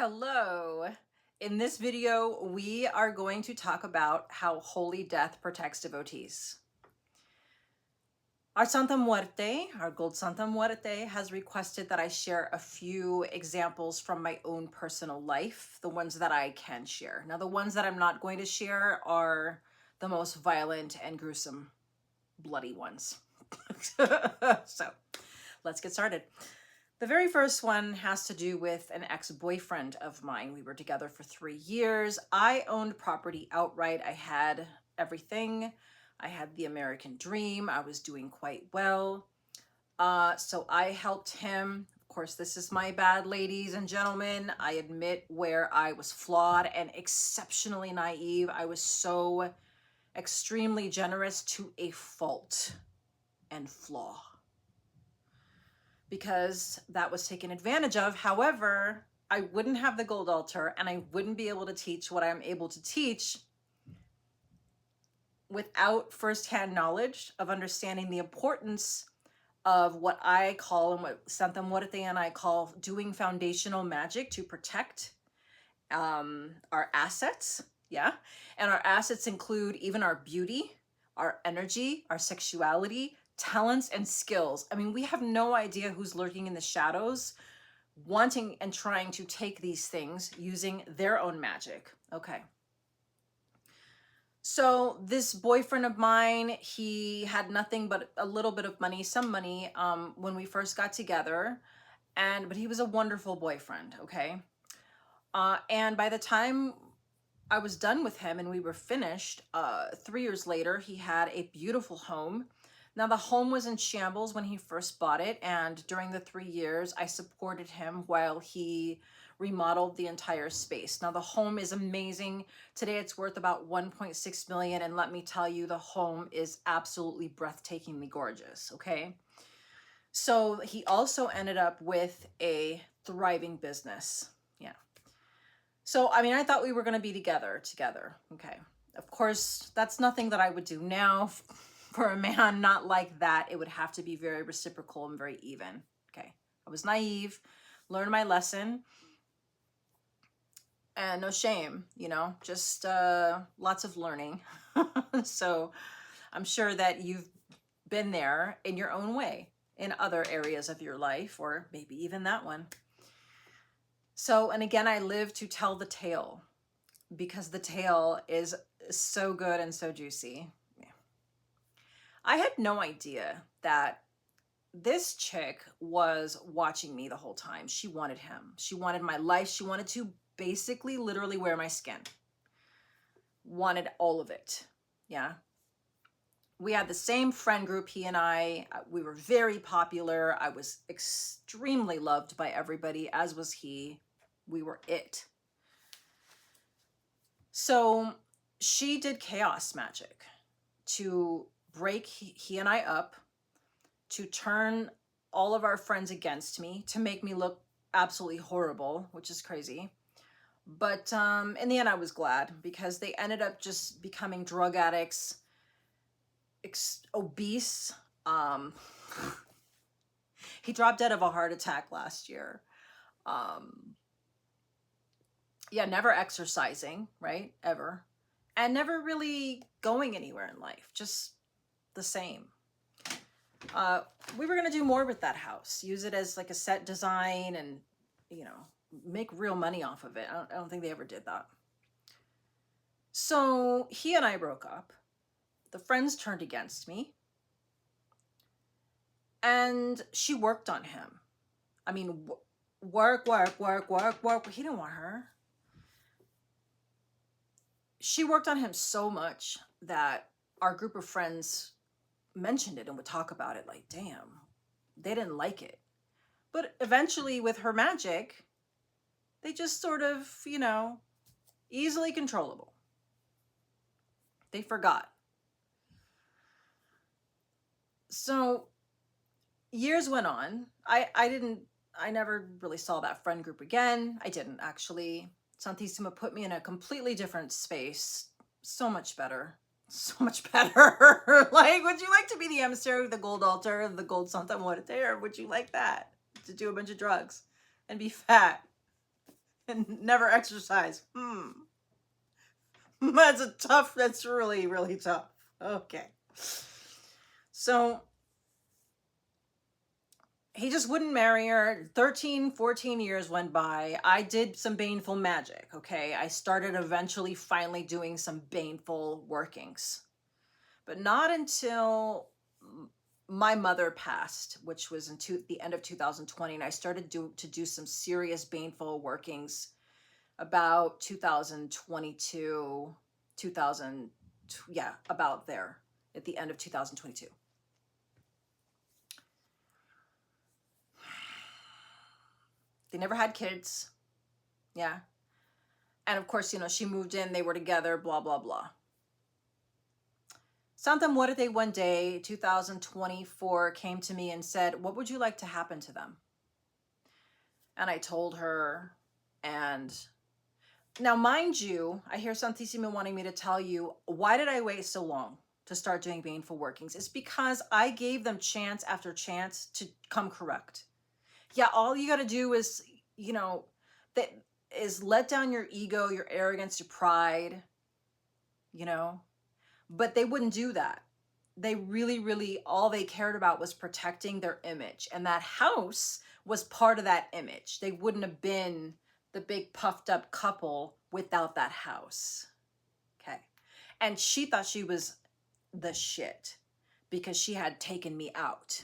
Hello. In this video, we are going to talk about how holy death protects devotees. Our Santa Muerte, our gold Santa Muerte, has requested that I share a few examples from my own personal life, the ones that I can share. Now, the ones that I'm not going to share are the most violent and gruesome, bloody ones. So, let's get started. The very first one has to do with an ex-boyfriend of mine. We were together for 3 years. I owned property outright. I had everything. I had the American dream. I was doing quite well. So I helped him. Of course, this is my bad, ladies and gentlemen. I admit where I was flawed and exceptionally naive. I was so extremely generous to a fault and flaw, because that was taken advantage of. However, I wouldn't have the gold altar and I wouldn't be able to teach what I'm able to teach without firsthand knowledge of understanding the importance of what I call, and what Santa Muerte and I call, doing foundational magic to protect our assets. Yeah. And our assets include even our beauty, our energy, our sexuality, talents, and skills. I mean, we have no idea who's lurking in the shadows, wanting and trying to take these things using their own magic. Okay. So this boyfriend of mine, he had nothing but a little bit of money, some money, when we first got together, but he was a wonderful boyfriend. Okay. And by the time I was done with him and we were finished, 3 years later, he had a beautiful home. Now, the home was in shambles when he first bought it, and during the 3 years, I supported him while he remodeled the entire space. Now, the home is amazing. Today, it's worth about 1.6 million, and let me tell you, the home is absolutely breathtakingly gorgeous, okay? So he also ended up with a thriving business. Yeah. So, I mean, I thought we were going to be together, okay? Of course, that's nothing that I would do now. For a man not like that, it would have to be very reciprocal and very even. Okay. I was naive, learned my lesson, and no shame, just lots of learning. So I'm sure that you've been there in your own way in other areas of your life, or maybe even that one. So, and again, I live to tell the tale because the tale is so good and so juicy. I had no idea that this chick was watching me the whole time. She wanted him. She wanted my life. She wanted to basically literally wear my skin. Wanted all of it. Yeah. We had the same friend group, he and I. We were very popular. I was extremely loved by everybody, as was he. We were it. So she did chaos magic to break he and I up, to turn all of our friends against me, to make me look absolutely horrible, which is crazy. But in the end, I was glad, because they ended up just becoming drug addicts, obese. He dropped dead of a heart attack last year. Yeah, never exercising, right? Ever. And never really going anywhere in life. Just the same. We were going to do more with that house, use it as like a set design and, make real money off of it. I don't think they ever did that. So he and I broke up. The friends turned against me. And she worked on him. I mean, work. He didn't want her. She worked on him so much that our group of friends mentioned it and would talk about it like, damn, they didn't like it. But eventually, with her magic, they just sort of, easily controllable. They forgot. So years went on. I never really saw that friend group again. I didn't, actually. Santissima put me in a completely different space. So much better. So much better. Like, would you like to be the emissary of the gold altar of the gold Santa Muerte, or would you like that? To do a bunch of drugs and be fat and never exercise. That's really, really tough. Okay. So he just wouldn't marry her. 13, 14 years went by. I did some baneful magic, okay? I started eventually finally doing some baneful workings. But not until my mother passed, which was the end of 2020, and I started to do some serious baneful workings about 2022, 2000, yeah, about there at the end of 2022. They never had kids. Yeah. And of course, she moved in, they were together, blah, blah, blah. Santa Muerte one day, 2024, came to me and said, what would you like to happen to them? And I told her, and now mind you, I hear Santissima wanting me to tell you, why did I wait so long to start doing baneful workings? It's because I gave them chance after chance to come correct. Yeah, all you got to do is, that is let down your ego, your arrogance, your pride, but they wouldn't do that. They really, really, all they cared about was protecting their image. And that house was part of that image. They wouldn't have been the big puffed up couple without that house. Okay. And she thought she was the shit because she had taken me out.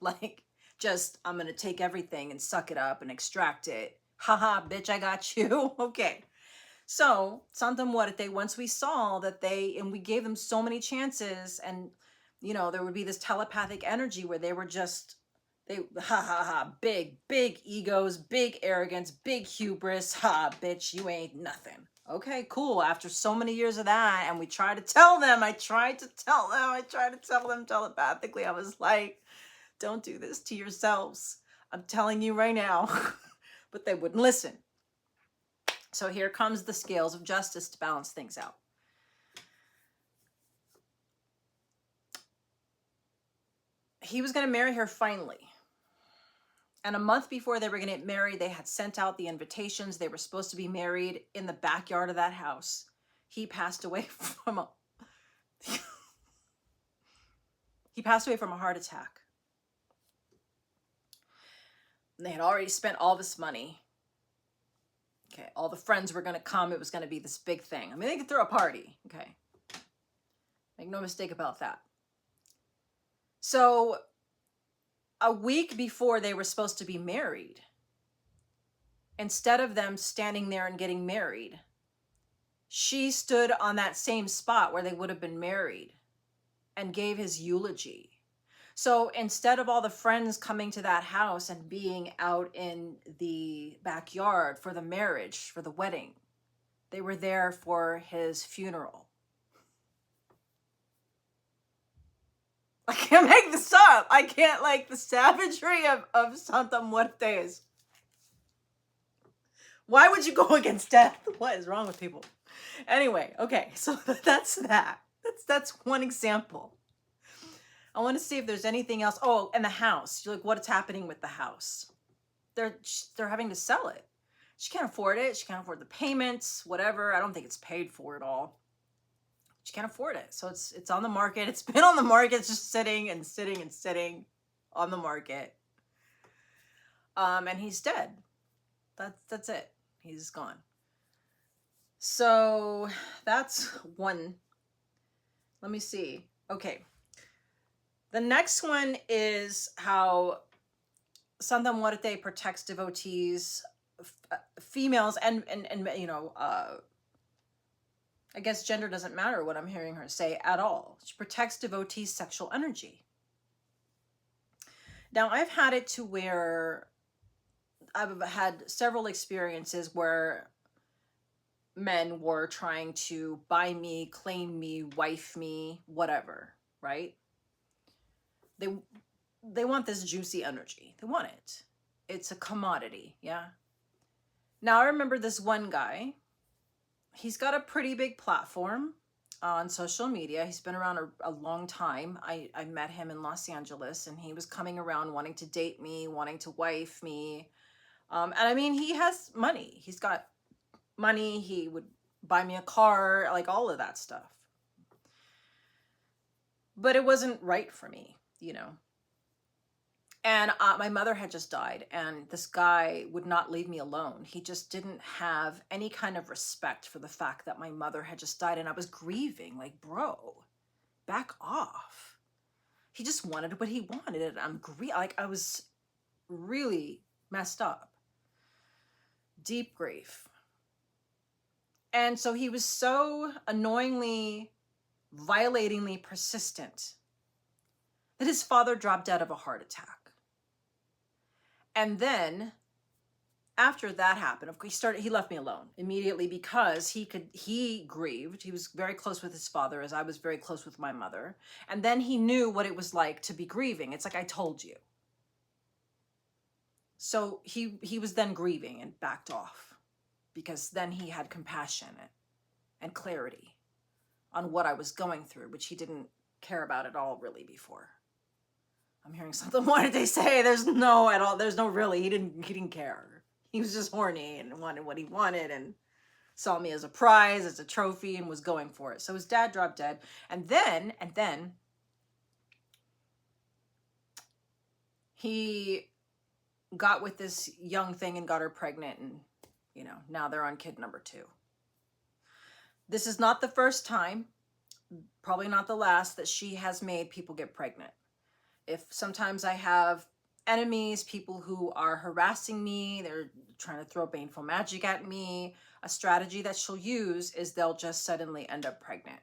Like, just, I'm going to take everything and suck it up and extract it. Haha, bitch, I got you. Okay. So, Santa Muerte, once we saw that and we gave them so many chances, and, there would be this telepathic energy where they were just, big, big egos, big arrogance, big hubris. Ha, bitch, you ain't nothing. Okay, cool. After so many years of that, and we tried to tell them, I tried to tell them telepathically. I was like, don't do this to yourselves. I'm telling you right now. But they wouldn't listen. So here comes the scales of justice to balance things out. He was going to marry her finally. And a month before they were going to get married, they had sent out the invitations. They were supposed to be married in the backyard of that house. He passed away from a heart attack. And they had already spent all this money. Okay, all the friends were going to come. It was going to be this big thing. I mean, they could throw a party. Okay. Make no mistake about that. So a week before they were supposed to be married, instead of them standing there and getting married, she stood on that same spot where they would have been married and gave his eulogy. So instead of all the friends coming to that house and being out in the backyard for the marriage, for the wedding, they were there for his funeral. I can't make this up. I can't, the savagery of Santa Muertes. Why would you go against death? What is wrong with people? Anyway, okay, so that's that. That's one example. I want to see if there's anything else. Oh, and the house. You're like, what's happening with the house? They're having to sell it. She can't afford it. She can't afford the payments, whatever. I don't think it's paid for at all. She can't afford it. So it's on the market. It's been on the market. It's just sitting and sitting and sitting on the market. And he's dead. That's it. He's gone. So that's one. Let me see. Okay. The next one is how Santa Muerte protects devotees, females, and I guess gender doesn't matter what I'm hearing her say at all. She protects devotees' sexual energy. Now, I've had it to where I've had several experiences where men were trying to buy me, claim me, wife me, whatever, right? They want this juicy energy. They want it. It's a commodity, yeah? Now, I remember this one guy. He's got a pretty big platform on social media. He's been around a long time. I met him in Los Angeles, and he was coming around wanting to date me, wanting to wife me, And I mean, he has money. He's got money. He would buy me a car, like all of that stuff. But it wasn't right for me, you know. And my mother had just died, and this guy would not leave me alone. He just didn't have any kind of respect for the fact that my mother had just died, and I was grieving. Like, bro, back off. He just wanted what he wanted, and like, I was really messed up. Deep grief. And so he was so annoyingly, violatingly persistent that his father dropped dead of a heart attack. And then after that happened, of course, he left me alone immediately because he grieved. He was very close with his father, as I was very close with my mother. And then he knew what it was like to be grieving. It's like, I told you. So he was then grieving and backed off, because then he had compassion and clarity on what I was going through, which he didn't care about at all really before. I'm hearing something. What did they say? There's no at all. There's no really. He didn't care. He was just horny and wanted what he wanted and saw me as a prize, as a trophy, and was going for it. So his dad dropped dead. And then he got with this young thing and got her pregnant, and, you know, now they're on kid number 2. This is not the first time, probably not the last, that she has made people get pregnant. If sometimes I have enemies, people who are harassing me, they're trying to throw baneful magic at me, a strategy that she'll use is they'll just suddenly end up pregnant.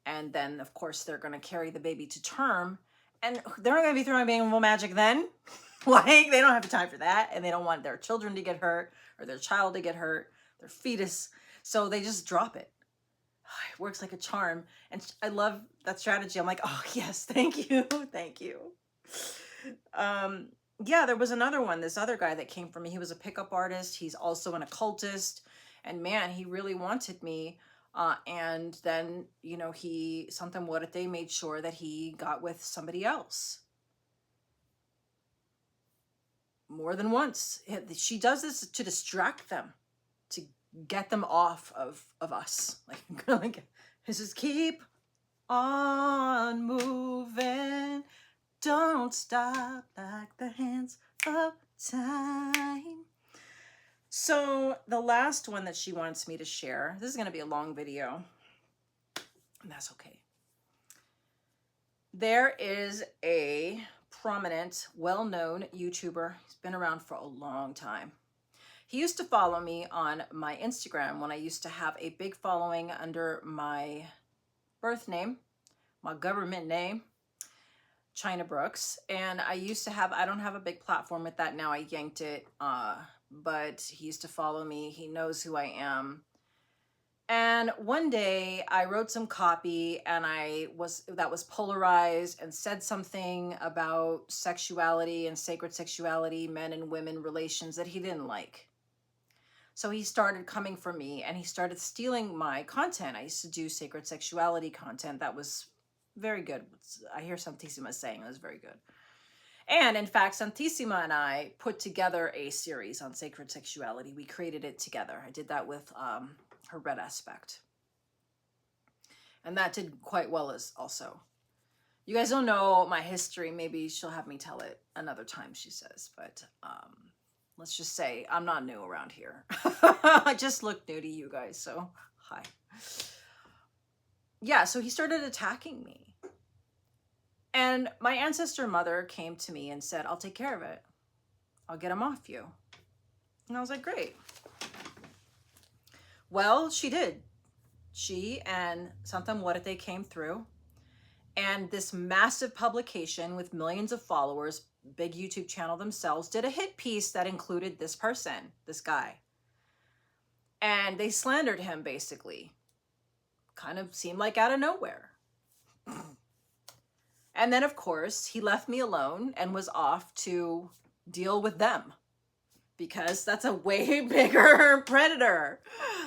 And then, of course, they're going to carry the baby to term, and they're not going to be throwing baneful magic then. Like, they don't have time for that, and they don't want their children to get hurt, or their child to get hurt, their fetus. So they just drop it. It works like a charm. And I love that strategy. I'm like, oh yes, thank you. Thank you. Yeah, there was another one, this other guy that came for me. He was a pickup artist. He's also an occultist. And man, he really wanted me. And then, you know, they made sure that he got with somebody else. More than once. She does this to distract them, to get them off of us. Like, just keep on moving. Don't stop like the hands of time. So the last one that she wants me to share, this is going to be a long video, and that's okay. There is a prominent, well-known YouTuber. He's been around for a long time. He used to follow me on my Instagram when I used to have a big following under my birth name, my government name, China Brooks. And I don't have a big platform with that now. I yanked it, but he used to follow me. He knows who I am. And one day I wrote some copy and that was polarized and said something about sexuality and sacred sexuality, men and women relations, that he didn't like. So he started coming for me and he started stealing my content. I used to do sacred sexuality content that was very good. I hear Santissima saying it was very good. And in fact, Santissima and I put together a series on sacred sexuality. We created it together. I did that with her red aspect. And that did quite well as also. You guys don't know my history. Maybe she'll have me tell it another time, she says. But let's just say I'm not new around here. I just look new to you guys, so hi. Yeah, so he started attacking me. And my ancestor mother came to me and said, I'll take care of it. I'll get him off you. And I was like, great. Well, she did. She and Santa Muerte came through, and this massive publication with millions of followers, big YouTube channel themselves, did a hit piece that included this person, this guy. And they slandered him, basically. Kind of seemed like out of nowhere. And then, of course, he left me alone and was off to deal with them, because that's a way bigger predator.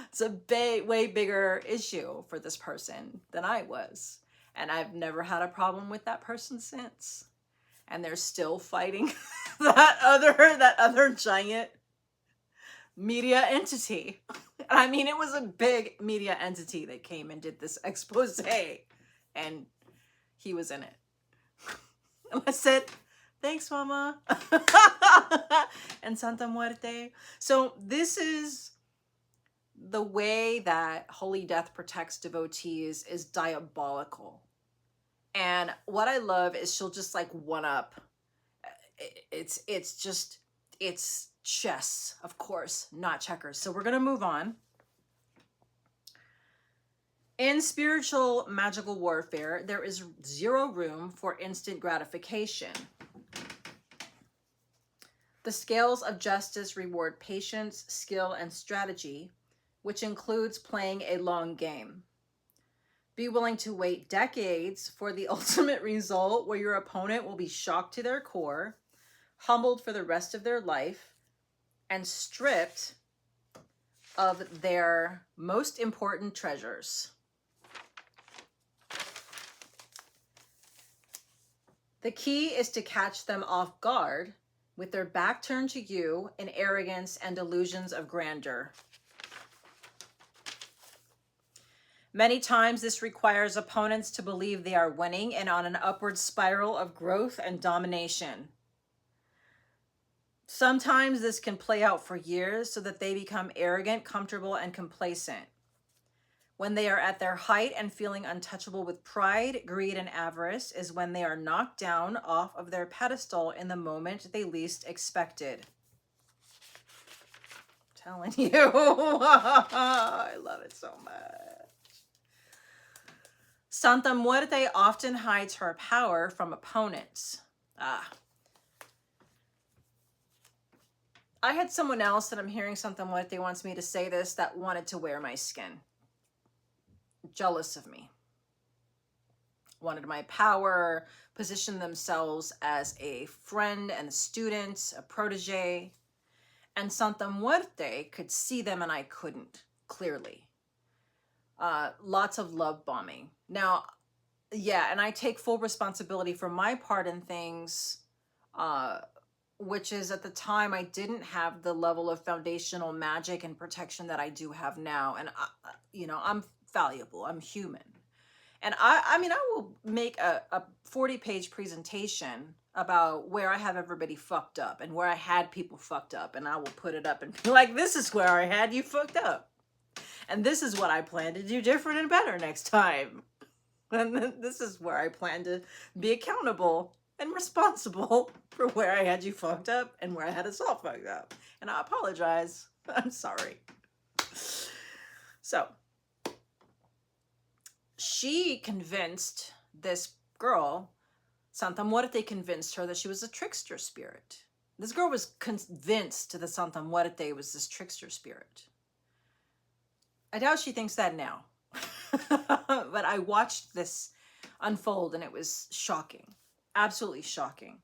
It's a way bigger issue for this person than I was. And I've never had a problem with that person since. And they're still fighting that other giant media entity. And I mean, it was a big media entity that came and did this expose, and he was in it. And I said, thanks, Mama. And Santa Muerte. So this is the way that Holy Death protects devotees is diabolical. And what I love is she'll just like one up. It's chess, of course, not checkers. So we're going to move on. In spiritual magical warfare, there is zero room for instant gratification. The scales of justice reward patience, skill, and strategy, which includes playing a long game. Be willing to wait decades for the ultimate result where your opponent will be shocked to their core, humbled for the rest of their life, and stripped of their most important treasures. The key is to catch them off guard with their back turned to you in arrogance and delusions of grandeur. Many times this requires opponents to believe they are winning and on an upward spiral of growth and domination. Sometimes this can play out for years so that they become arrogant, comfortable, and complacent. When they are at their height and feeling untouchable with pride, greed, and avarice is when they are knocked down off of their pedestal in the moment they least expected. I'm telling you, I love it so much. Santa Muerte often hides her power from opponents. I had someone else that I'm hearing Santa Muerte wants me to say this that wanted to wear my skin. Jealous of me. Wanted my power, positioned themselves as a friend and a student, a protege. And Santa Muerte could see them and I couldn't, clearly. Lots of love bombing. Now, yeah, and I take full responsibility for my part in things, which is at the time I didn't have the level of foundational magic and protection that I do have now. And, I'm valuable. I'm human. And I will make a 40-page presentation about where I have everybody fucked up and where I had people fucked up. And I will put it up and be like, this is where I had you fucked up. And this is what I plan to do different and better next time. And this is where I plan to be accountable and responsible for where I had you fucked up and where I had us all fucked up. And I apologize. I'm sorry. So, she convinced this girl, Santa Muerte convinced her that she was a trickster spirit. This girl was convinced that Santa Muerte was this trickster spirit. I doubt she thinks that now. But I watched this unfold and it was shocking. Absolutely shocking.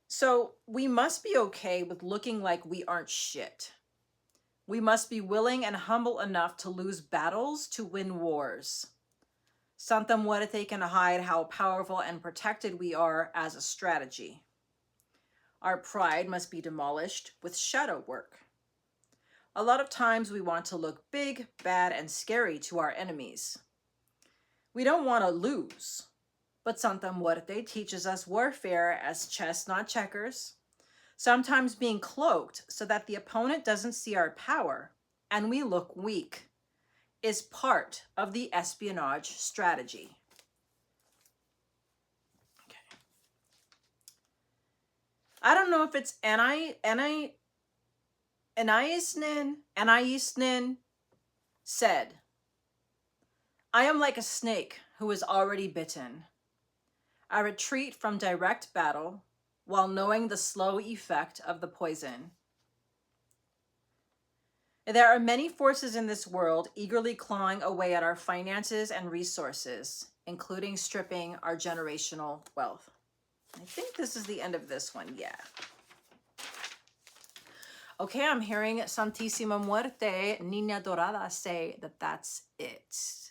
So we must be okay with looking like we aren't shit. We must be willing and humble enough to lose battles to win wars. Santa Muerte can hide how powerful and protected we are as a strategy. Our pride must be demolished with shadow work. A lot of times we want to look big, bad, and scary to our enemies. We don't want to lose, but Santa Muerte teaches us warfare as chess, not checkers, sometimes being cloaked so that the opponent doesn't see our power and we look weak, is part of the espionage strategy. Okay. I don't know if it's Anaisnin said, I am like a snake who is already bitten. I retreat from direct battle while knowing the slow effect of the poison. There are many forces in this world eagerly clawing away at our finances and resources, including stripping our generational wealth. I think this is the end of this one, yeah. Okay, I'm hearing Santísima Muerte, Niña Dorada say that that's it.